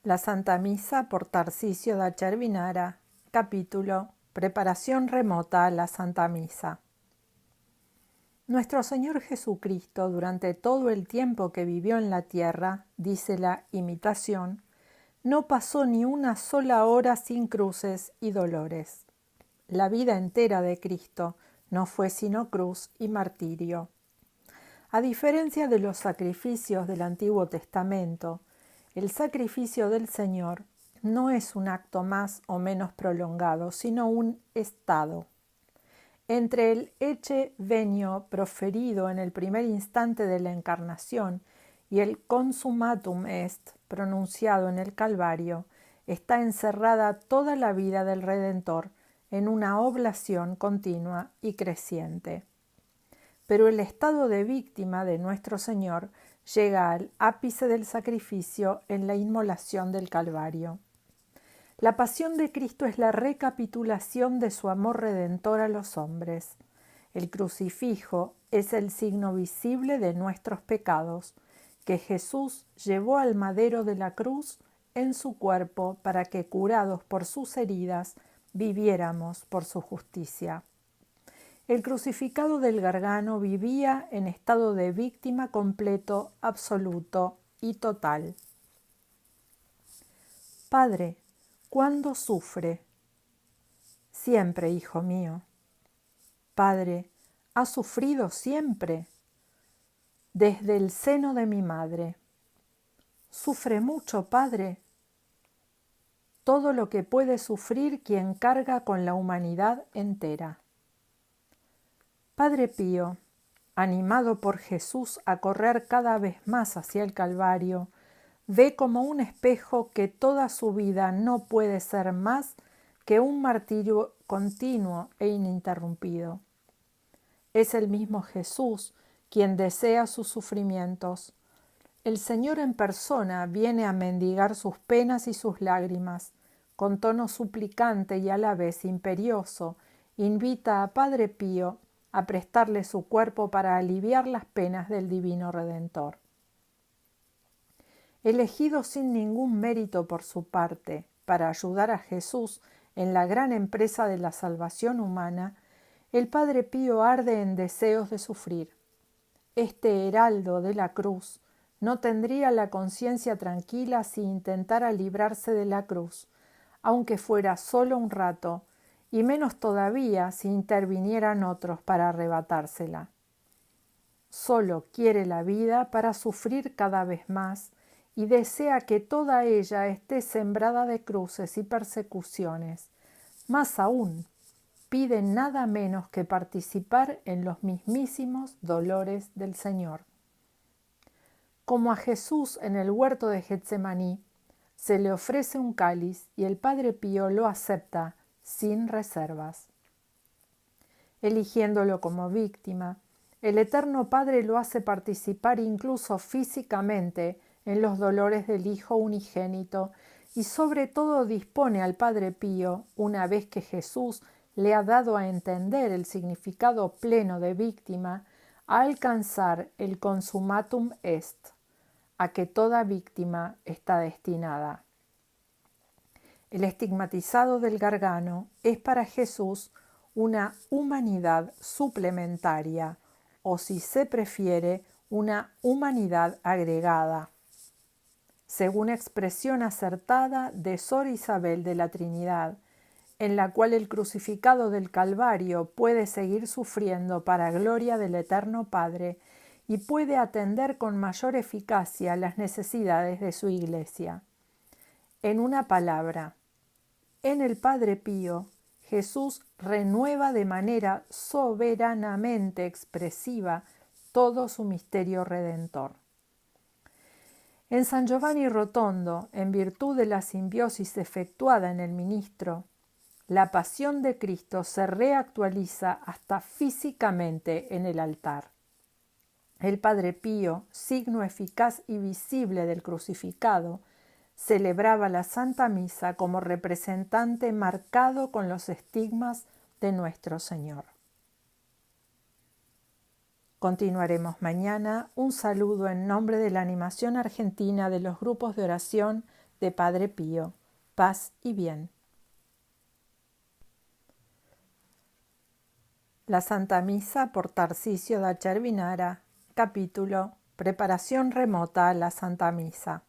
La Santa Misa por Tarcisio da Cervinara. Capítulo: Preparación remota a la Santa Misa. Nuestro Señor Jesucristo, durante todo el tiempo que vivió en la tierra, dice la Imitación, no pasó ni una sola hora sin cruces y dolores. La vida entera de Cristo no fue sino cruz y martirio. A diferencia de los sacrificios del Antiguo Testamento, el sacrificio del Señor no es un acto más o menos prolongado, sino un estado. Entre el ecce venio proferido en el primer instante de la encarnación y el consummatum est pronunciado en el Calvario, está encerrada toda la vida del Redentor en una oblación continua y creciente. Pero el estado de víctima de nuestro Señor llega al ápice del sacrificio en la inmolación del Calvario. La pasión de Cristo es la recapitulación de su amor redentor a los hombres. El crucifijo es el signo visible de nuestros pecados, que Jesús llevó al madero de la cruz en su cuerpo para que, curados por sus heridas, viviéramos por su justicia. El crucificado del Gargano vivía en estado de víctima completo, absoluto y total. Padre, ¿cuándo sufre? Siempre, hijo mío. Padre, ¿ha sufrido siempre? Desde el seno de mi madre. ¿Sufre mucho, Padre? Todo lo que puede sufrir quien carga con la humanidad entera. Padre Pío, animado por Jesús a correr cada vez más hacia el Calvario, ve como un espejo que toda su vida no puede ser más que un martirio continuo e ininterrumpido. Es el mismo Jesús quien desea sus sufrimientos. El Señor en persona viene a mendigar sus penas y sus lágrimas. Con tono suplicante y a la vez imperioso, invita a Padre Pío a prestarle su cuerpo para aliviar las penas del Divino Redentor. Elegido sin ningún mérito por su parte para ayudar a Jesús en la gran empresa de la salvación humana, el Padre Pío arde en deseos de sufrir. Este heraldo de la cruz no tendría la conciencia tranquila si intentara librarse de la cruz, aunque fuera solo un rato, y menos todavía si intervinieran otros para arrebatársela. Solo quiere la vida para sufrir cada vez más y desea que toda ella esté sembrada de cruces y persecuciones. Más aún, pide nada menos que participar en los mismísimos dolores del Señor. Como a Jesús en el huerto de Getsemaní, se le ofrece un cáliz y el Padre Pío lo acepta sin reservas. Eligiéndolo como víctima, el Eterno Padre lo hace participar incluso físicamente en los dolores del Hijo unigénito y sobre todo dispone al Padre Pío, una vez que Jesús le ha dado a entender el significado pleno de víctima, a alcanzar el consummatum est, a que toda víctima está destinada. El estigmatizado del Gargano es para Jesús una humanidad suplementaria, o si se prefiere, una humanidad agregada, según expresión acertada de Sor Isabel de la Trinidad, en la cual el crucificado del Calvario puede seguir sufriendo para gloria del Eterno Padre y puede atender con mayor eficacia las necesidades de su Iglesia. En una palabra, en el Padre Pío, Jesús renueva de manera soberanamente expresiva todo su misterio redentor. En San Giovanni Rotondo, en virtud de la simbiosis efectuada en el ministro, la pasión de Cristo se reactualiza hasta físicamente en el altar. El Padre Pío, signo eficaz y visible del crucificado, celebraba la Santa Misa como representante marcado con los estigmas de nuestro Señor. Continuaremos mañana. Un saludo en nombre de la animación argentina de los grupos de oración de Padre Pío. Paz y bien. La Santa Misa por Tarcisio da Cervinara. Capítulo: Preparación remota a la Santa Misa.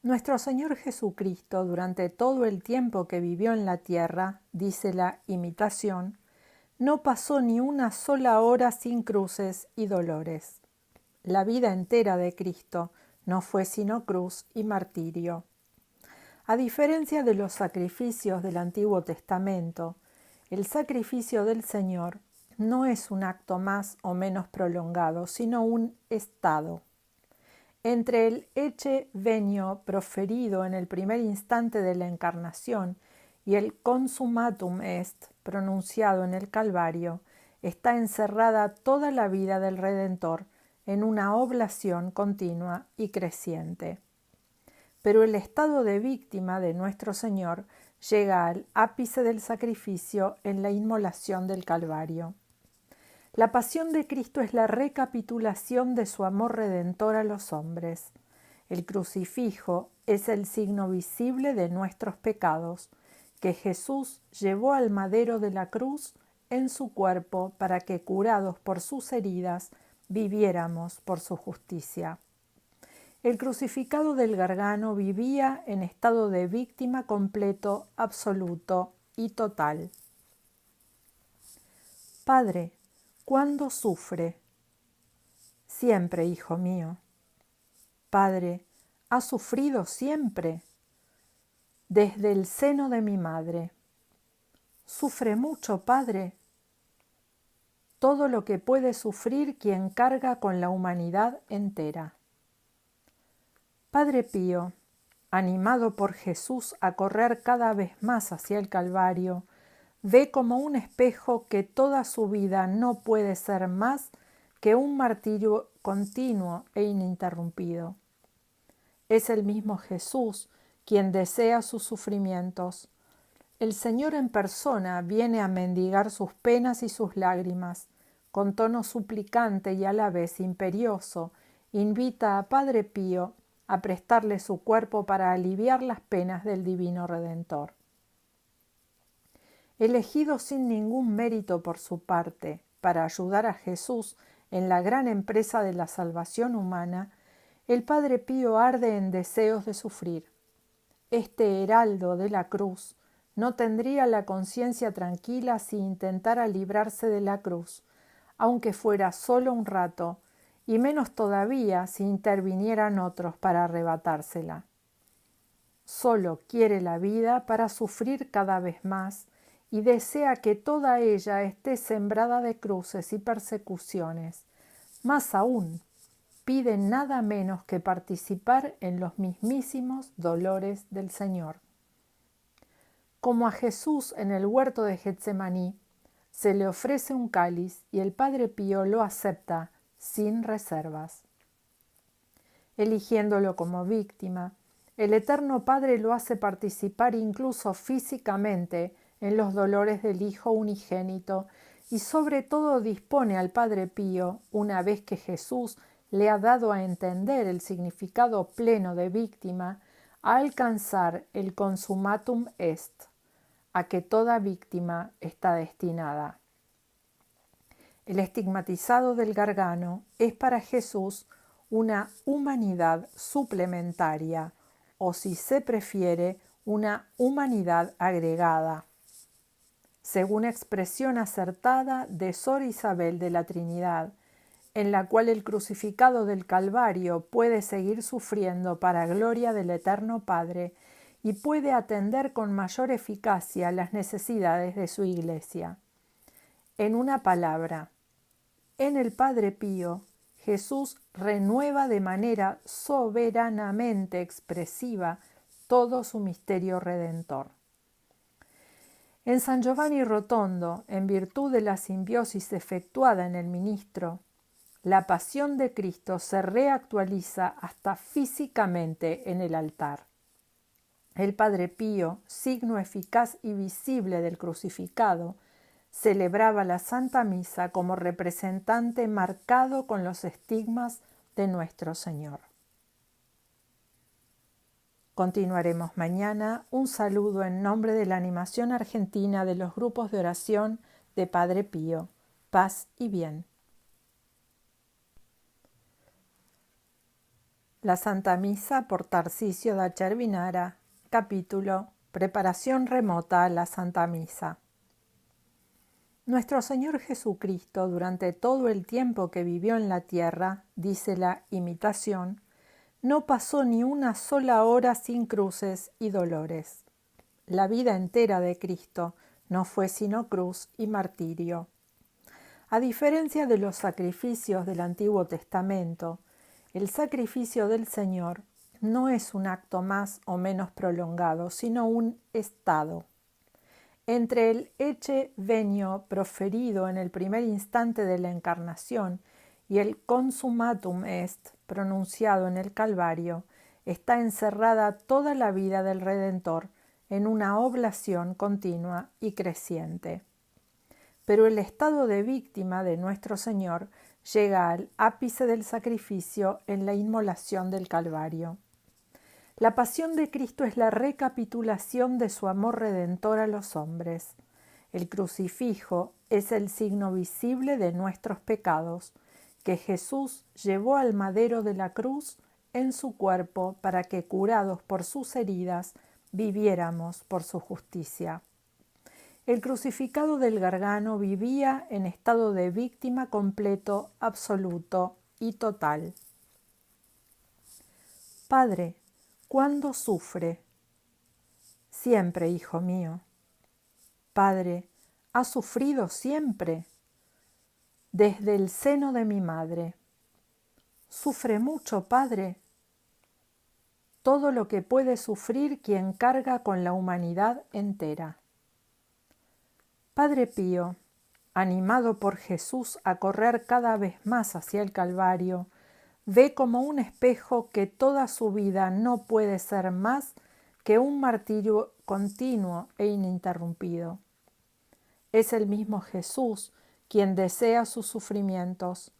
Nuestro Señor Jesucristo, durante todo el tiempo que vivió en la tierra, dice la Imitación, no pasó ni una sola hora sin cruces y dolores. La vida entera de Cristo no fue sino cruz y martirio. A diferencia de los sacrificios del Antiguo Testamento, el sacrificio del Señor no es un acto más o menos prolongado, sino un estado. Entre el ecce venio proferido en el primer instante de la Encarnación y el consummatum est pronunciado en el Calvario, está encerrada toda la vida del Redentor en una oblación continua y creciente. Pero el estado de víctima de nuestro Señor llega al ápice del sacrificio en la inmolación del Calvario. La pasión de Cristo es la recapitulación de su amor redentor a los hombres. El crucifijo es el signo visible de nuestros pecados, que Jesús llevó al madero de la cruz en su cuerpo para que, curados por sus heridas, viviéramos por su justicia. El crucificado del Gargano vivía en estado de víctima completo, absoluto y total. Padre, ¿cuándo sufre? Siempre, hijo mío. Padre, ¿ha sufrido siempre? Desde el seno de mi madre. ¿Sufre mucho, Padre? Todo lo que puede sufrir quien carga con la humanidad entera. Padre Pío, animado por Jesús a correr cada vez más hacia el Calvario, ve como un espejo que toda su vida no puede ser más que un martirio continuo e ininterrumpido. Es el mismo Jesús quien desea sus sufrimientos. El Señor en persona viene a mendigar sus penas y sus lágrimas. Con tono suplicante y a la vez imperioso, invita a Padre Pío a prestarle su cuerpo para aliviar las penas del Divino Redentor. Elegido sin ningún mérito por su parte para ayudar a Jesús en la gran empresa de la salvación humana, el Padre Pío arde en deseos de sufrir. Este heraldo de la cruz no tendría la conciencia tranquila si intentara librarse de la cruz, aunque fuera solo un rato, y menos todavía si intervinieran otros para arrebatársela. Solo quiere la vida para sufrir cada vez más y desea que toda ella esté sembrada de cruces y persecuciones. Más aún, pide nada menos que participar en los mismísimos dolores del Señor. Como a Jesús en el huerto de Getsemaní, se le ofrece un cáliz y el Padre Pío lo acepta sin reservas. Eligiéndolo como víctima, el Eterno Padre lo hace participar incluso físicamente en los dolores del Hijo unigénito y sobre todo dispone al Padre Pío, una vez que Jesús le ha dado a entender el significado pleno de víctima, a alcanzar el consummatum est, a que toda víctima está destinada. El estigmatizado del Gargano es para Jesús una humanidad suplementaria, o si se prefiere, una humanidad agregada, según expresión acertada de Sor Isabel de la Trinidad, en la cual el crucificado del Calvario puede seguir sufriendo para gloria del Eterno Padre y puede atender con mayor eficacia las necesidades de su Iglesia. En una palabra, en el Padre Pío, Jesús renueva de manera soberanamente expresiva todo su misterio redentor. En San Giovanni Rotondo, en virtud de la simbiosis efectuada en el ministro, la pasión de Cristo se reactualiza hasta físicamente en el altar. El Padre Pío, signo eficaz y visible del crucificado, celebraba la Santa Misa como representante marcado con los estigmas de nuestro Señor. Continuaremos mañana. Un saludo en nombre de la animación argentina de los grupos de oración de Padre Pío. Paz y bien. La Santa Misa por Tarcisio da Cervinara. Capítulo: Preparación remota a la Santa Misa. Nuestro Señor Jesucristo, durante todo el tiempo que vivió en la tierra, dice la Imitación, no pasó ni una sola hora sin cruces y dolores. La vida entera de Cristo no fue sino cruz y martirio. A diferencia de los sacrificios del Antiguo Testamento, el sacrificio del Señor no es un acto más o menos prolongado, sino un estado. Entre el ecce venio proferido en el primer instante de la Encarnación y el consummatum est pronunciado en el Calvario, está encerrada toda la vida del Redentor en una oblación continua y creciente. Pero el estado de víctima de nuestro Señor llega al ápice del sacrificio en la inmolación del Calvario. La pasión de Cristo es la recapitulación de su amor redentor a los hombres. El crucifijo es el signo visible de nuestros pecados, que Jesús llevó al madero de la cruz en su cuerpo para que, curados por sus heridas, viviéramos por su justicia. El crucificado del Gargano vivía en estado de víctima completo, absoluto y total. Padre, ¿cuándo sufre? Siempre, hijo mío. Padre, ¿ha sufrido siempre? Desde el seno de mi madre. ¿Sufre mucho, Padre? Todo lo que puede sufrir quien carga con la humanidad entera. Padre Pío, animado por Jesús a correr cada vez más hacia el Calvario, ve como un espejo que toda su vida no puede ser más que un martirio continuo e ininterrumpido. Es el mismo Jesús quien desea sus sufrimientos.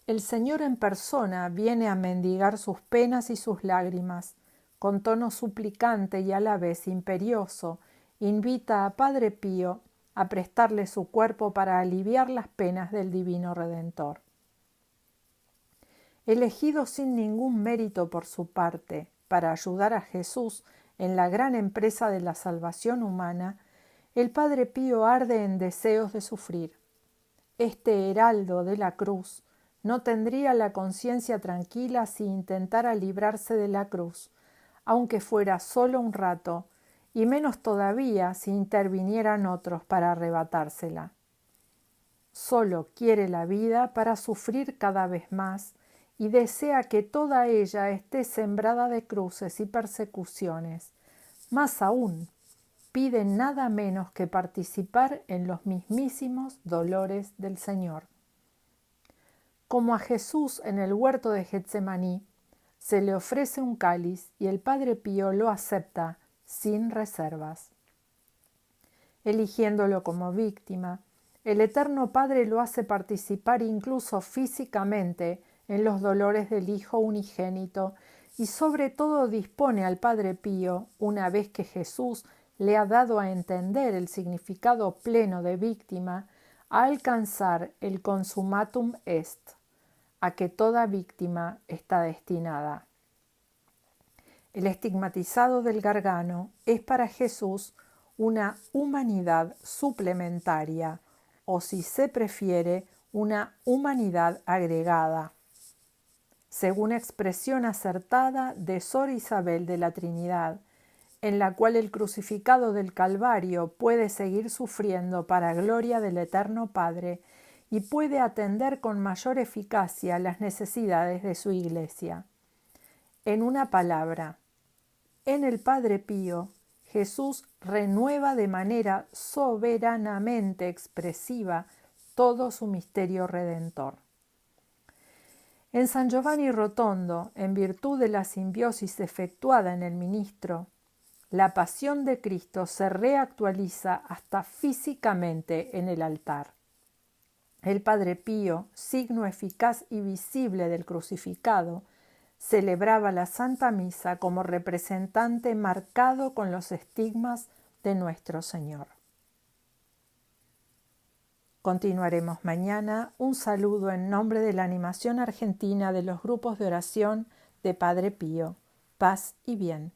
El Señor en persona viene a mendigar sus penas y sus lágrimas. Con tono suplicante y a la vez imperioso, invita a Padre Pío a prestarle su cuerpo para aliviar las penas del Divino Redentor. Elegido sin ningún mérito por su parte para ayudar a Jesús en la gran empresa de la salvación humana, el Padre Pío arde en deseos de sufrir. Este heraldo de la cruz no tendría la conciencia tranquila si intentara librarse de la cruz, aunque fuera solo un rato, y menos todavía si intervinieran otros para arrebatársela. Solo quiere la vida para sufrir cada vez más y desea que toda ella esté sembrada de cruces y persecuciones. Más aún, pide nada menos que participar en los mismísimos dolores del Señor. Como a Jesús en el huerto de Getsemaní, se le ofrece un cáliz y el Padre Pío lo acepta sin reservas. Eligiéndolo como víctima, el Eterno Padre lo hace participar incluso físicamente en los dolores del Hijo unigénito y sobre todo dispone al Padre Pío, una vez que Jesús le ha dado a entender el significado pleno de víctima, a alcanzar el consummatum est, a que toda víctima está destinada. El estigmatizado del Gargano es para Jesús una humanidad suplementaria, o si se prefiere, una humanidad agregada, según expresión acertada de Sor Isabel de la Trinidad, en la cual el crucificado del Calvario puede seguir sufriendo para gloria del Eterno Padre y puede atender con mayor eficacia las necesidades de su Iglesia. En una palabra, en el Padre Pío, Jesús renueva de manera soberanamente expresiva todo su misterio redentor. En San Giovanni Rotondo, en virtud de la simbiosis efectuada en el ministro, la pasión de Cristo se reactualiza hasta físicamente en el altar. El Padre Pío, signo eficaz y visible del crucificado, celebraba la Santa Misa como representante marcado con los estigmas de nuestro Señor. Continuaremos mañana. Un saludo en nombre de la Animación Argentina de los grupos de oración de Padre Pío. Paz y bien.